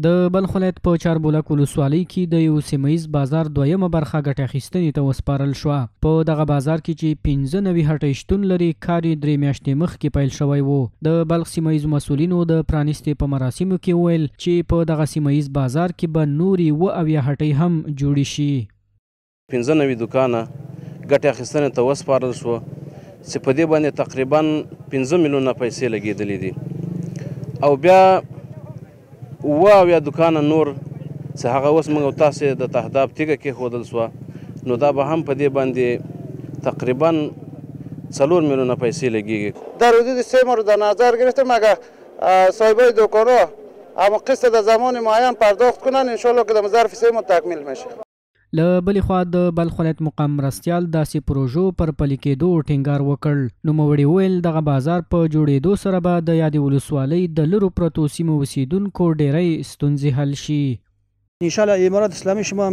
د بلخ ولایت په چاربولک ولسوالۍ کې د یو سیمه ییز بازار دویمه برخه ګټه اخیستنې ته وسپارل شوه. په دغه بازار کې چې 95 هټۍ شتون لري، کار یې 3 میاشتې مخکې پیل شوی و. د بلخ سیمه ییزو مسؤلینو د پرانیستې په مراسمو کې وویل چې په دغه سیمه ییز بازار کې به نورې 70 هټۍ هم جوړې شي. 95 دوکانه ګټه اخیستنې ته وسپارل شوه چې په دې باندې تقریبا 15 میلیونه پیسې لګېدلې دي، او بیا 70 دوکانه نور چې هغه اوس موږ او تاسې د تهداب تیږه کېښودل شوه، نو دا به هم په دې باندې تقریبا 4 میلیونه پیسې لګېږي. در حدود 3 ماه رو در نظر گرفتیم اگر صاحبای دکان‌ها اما قسط در زمان معین پرداخت کنن انشالله که در ظرف 3 ماه تکمیل میشه. له بلې خوا د بلخ ولایت مقام مرستیال داسې پروژو پر پلي کېدو ټینګار وکړ. نوموړي وویل دغه بازار په جوړېدو سره به د یادې ولسوالۍ د لرو پرتو سیمو اوسیدونکو ډیری ستونزې حل شي. انشالله امارات اسلامی شما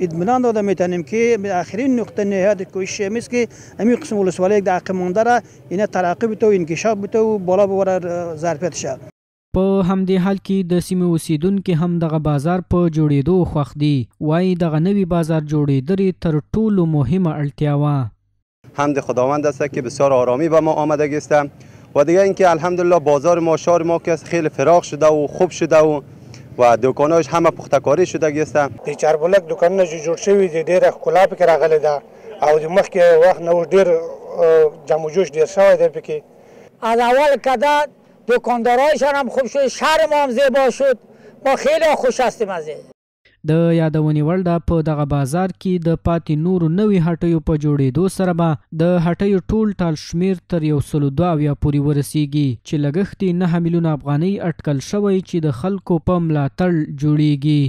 اطمینان داده میتونیم که به آخرین نقطه نهایت کوشش امیست که همین قسم ولسوالی که عقب مانده را اینا ترقی بته و انکشاف بته و بالا ببره ظرفیت شه. په همدې حال کې د سیمې اوسیدونکي هم دغه بازار په جوړېدو خوښ دي. وایي دغه نوی بازار جوړېدل تر ټولو مهمه اړتیا وه. حمد خداوند است که بسیار آرامی به ما آمدگی است و دیگه اینکه الحمدلله بازار ما شهر ما که خیلی فراغ شده و خوب شده و دکاناش همه پختکاری شده است. د چاربولک دکانونه جوړ شوي دي، ډېره ښکلا پکې راغلې ده او د مخکې وخت نه ډېر جمع و جوش ډېر شوی دی پکې. از اول کده دکاندارایشان هم خوب شد، شهر ما هم زیبا شد، ما خیلی خوش هستیم از این. د یادونې وړ ده په دغه بازار کې د پاتې نورو نوي هټیو په جوړېدو سره به د هټیو ټول ټال شمیر تر 102 پورې ورسیږي چې لګښت 9 میلیونه افغانۍ اټکل شوی چې د خلکو په ملاتړ جوړیږي.